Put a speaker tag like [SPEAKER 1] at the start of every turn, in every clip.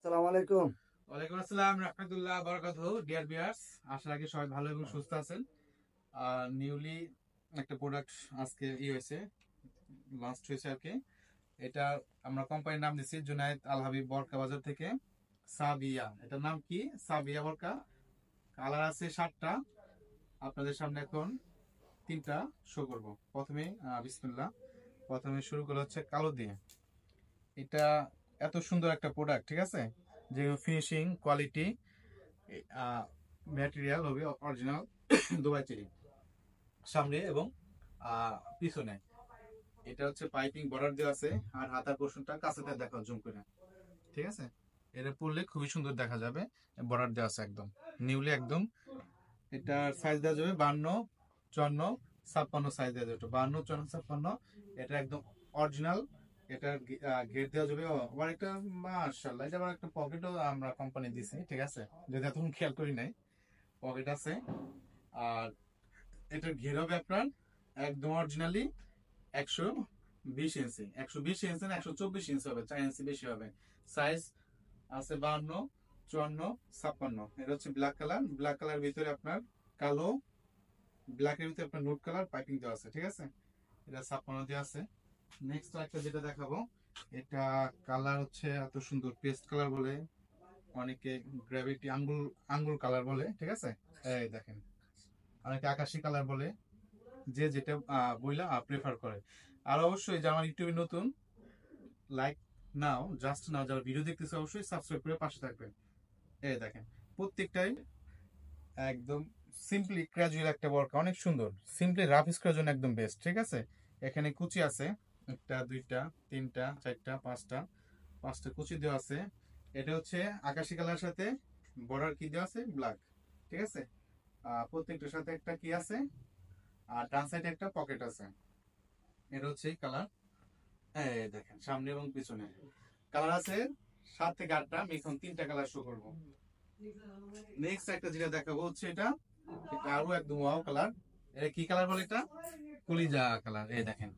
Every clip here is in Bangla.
[SPEAKER 1] আসসালামু আলাইকুম।
[SPEAKER 2] ওয়ালাইকুম আসসালাম রাহমাতুল্লাহ বারাকাতুহু। ডিয়ার ভিউয়ার্স, আশা রাখি সবাই ভালো এবং সুস্থ আছেন। নিউলি একটা প্রোডাক্ট আজকে হয়েছে, লঞ্চ হয়েছে আর কি। এটা আমরা কোম্পানির নাম দিচ্ছি জুনায়েদ আল হাবিব বরকা বাজার থেকে। সাবিয়া, এটার নাম কি? সাবিয়া বরকা। কালার আছে 7টা, আপনাদের সামনে এখন 3টা শো করব। প্রথমে বিসমিল্লাহ, প্রথমে শুরু করা হচ্ছে কালো দিয়ে। এটা এত সুন্দর একটা প্রোডাক্ট, ঠিক আছে, যে ফিনিশিং কোয়ালিটি, ম্যাটেরিয়াল হবে অরিজিনাল দুবাই চেরি, সামনে এবং পিছনে। এটা হচ্ছে পাইপিং বর্ডার দেওয়া আছে, আর হাতার পোর্শনটা কাছেতে দেখা জুম করে, ঠিক আছে। এটা পরলে খুবই সুন্দর দেখা যাবে। বর্ডার দেওয়া আছে একদম নিউলি একদম। এটার সাইজ দেওয়া যাবে 52, 54, 56 সাইজ দেওয়া যাবে। 52, 54, 56 এটা একদম অরিজিনাল। এটার গেট দেওয়া যাবে। আবার একটা মাশাআল্লাহ, এটা আবার একটা পকেটও আমরা কোম্পানি দিছি, ঠিক আছে, যদি এতক্ষণ খেয়াল করি নাই। পকেট আছে। আর এটার ঘের হবে আপনার একদম অরিজিনালি 120 ইঞ্চি, 120 ইঞ্চি না 124 ইঞ্চি হবে, 4 ইঞ্চি বেশি হবে। সাইজ আছে 52, 54, 56। এটা হচ্ছে ব্ল্যাক কালার। ব্ল্যাক কালার ভিতরে আপনার কালো, ব্ল্যাকের ভিতরে আপনার নোট কালার পাইপিং দেওয়া আছে, ঠিক আছে। এটা 56 দেওয়া আছে। নেক্সট একটা যেটা দেখাবো, এটা কালার হচ্ছে এত সুন্দর, পেস্ট কালার বলে অনেকে, গ্র্যাভিটি আঙ্গুল আঙ্গুল কালার বলে, ঠিক আছে। এই দেখেন, অনেকে আকাশি কালার বলে, যে যেটা বইলা প্রেফার করে। আর অবশ্যই যারা আমার ইউটিউবে নতুন, লাইক নাও, জাস্ট নাও, যারা ভিডিও দেখতেছে অবশ্যই সাবস্ক্রাইব করে পাশে থাকবেন। এই দেখেন, প্রত্যেকটাই একদম সিম্পলি ক্যাজুয়াল একটা ওয়ার্ক, অনেক সুন্দর। সিম্পলি রাফ ইউজ জন্য একদম বেস্ট, ঠিক আছে। এখানে কুচি আছে, একটা, দুইটা, তিনটা, চারটা, পাঁচটা, পাঁচটা কুচি দেওয়া আছে। এটা হচ্ছে আকাশি কালার সাথে বর্ডার কি দেওয়া আছে ব্ল্যাক, ঠিক আছে। প্রত্যেকটার সাথে একটা কি আছে, আর ডান সাইডে একটা পকেট আছে। এটা হচ্ছে কালার। এই দেখেন, সামনে এবং পিছনে কালার আছে 7 থেকে 8টা। আমি এখন 3টা কালার শো করবো। নেক্সট একটা যেটা দেখাবো হচ্ছে এটা, এটা আরো একদম ওয়াও কালার। এটা কি কালার বলে? এটা কলিজা কালার। এই দেখেন,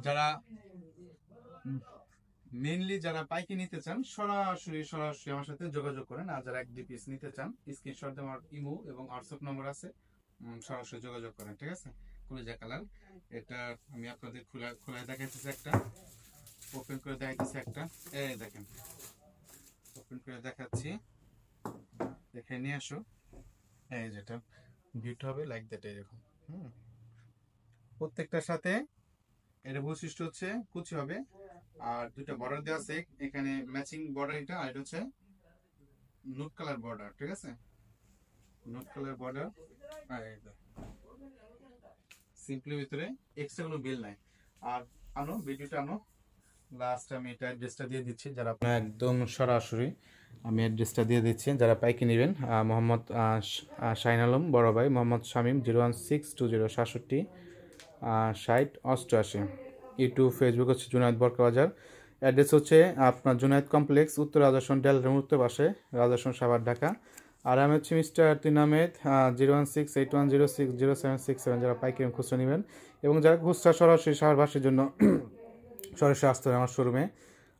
[SPEAKER 2] যারা মেইনলি যারা পাইকি নিতে চান, সরাসরি সরাসরি আমার সাথে যোগাযোগ করেন। আর যারা 1-2 পিস নিতে চান, স্ক্রিনশট দিয়ে আমার ইমো এবং হোয়াটসঅ্যাপ নম্বর আছে, সরাসরি যোগাযোগ করেন, ঠিক আছে। কলিজা কালার। এটা আমি আপনাদের খোলায় দেখাইতেছি একটা, ওপেন করে দেখাইতেছি একটা। এই দেখেন, ওপেন করে দেখাচ্ছি, দেখে নিয়ে আসো। এই যেটা ভিউটা হবে লাইক দ্যাট, এরকম। হুম, প্রত্যেকটার সাথে এটা বৈশিষ্ট্য হচ্ছে কুচি হবে, আর দুইটা বর্ডার দেওয়া আছে। এখানে ম্যাচিং বর্ডার, এটা আর এটা হচ্ছে নোট কালার বর্ডার, ঠিক আছে। Note colour border. আর সিম্পলি ভিতরে এক্সট্রা কোনো বিল নাই। আর আনো ভিডিওটা আনো। লাস্ট আমি এটা অ্যাড্রেসটা দিয়ে দিচ্ছি, যারা আপনার একদম সরাসরি আমি অ্যাড্রেসটা দিয়ে দিচ্ছি, যারা পাইকি নেবেন। মোহাম্মদ শাহিন আলম বড় ভাই, মোহাম্মদ শামীম, 01620 67 88। ইউটিউব, ফেসবুক হচ্ছে জুনায়েদ বরকা বাজার। অ্যাড্রেস হচ্ছে আপনার জুনায়েদ কমপ্লেক্স, উত্তর রাজাসন ডেলের উত্তর পাশে, রাজাসন সাভার, ঢাকা। আর আমি হচ্ছে মিস্টার তুইন আহমেদ, 01681060767। যারা পাইকারি এবং খুচরা নেবেন, এবং যারা খুচরা সরাসরি শহরবাসীর জন্য সরাসরি আসতে হবে আমার শোরুমে,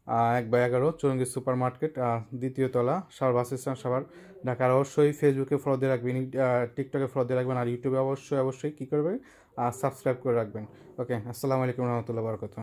[SPEAKER 2] 1/11 চৌরঙ্গি সুপার মার্কেট, দ্বিতীয় তলা, সাভার বাস স্ট্যান্ড, সাভার, ঢাকা। আর অবশ্যই ফেসবুকে ফলো দিয়ে রাখবেন, টিকটকে ফলো দিয়ে রাখবেন, আর ইউটিউবে অবশ্যই অবশ্যই কী করবে, সাবস্ক্রাইব করে রাখবেন। ওকে, আসসালামু আলাইকুম রহমতুল্লাহ বরকত।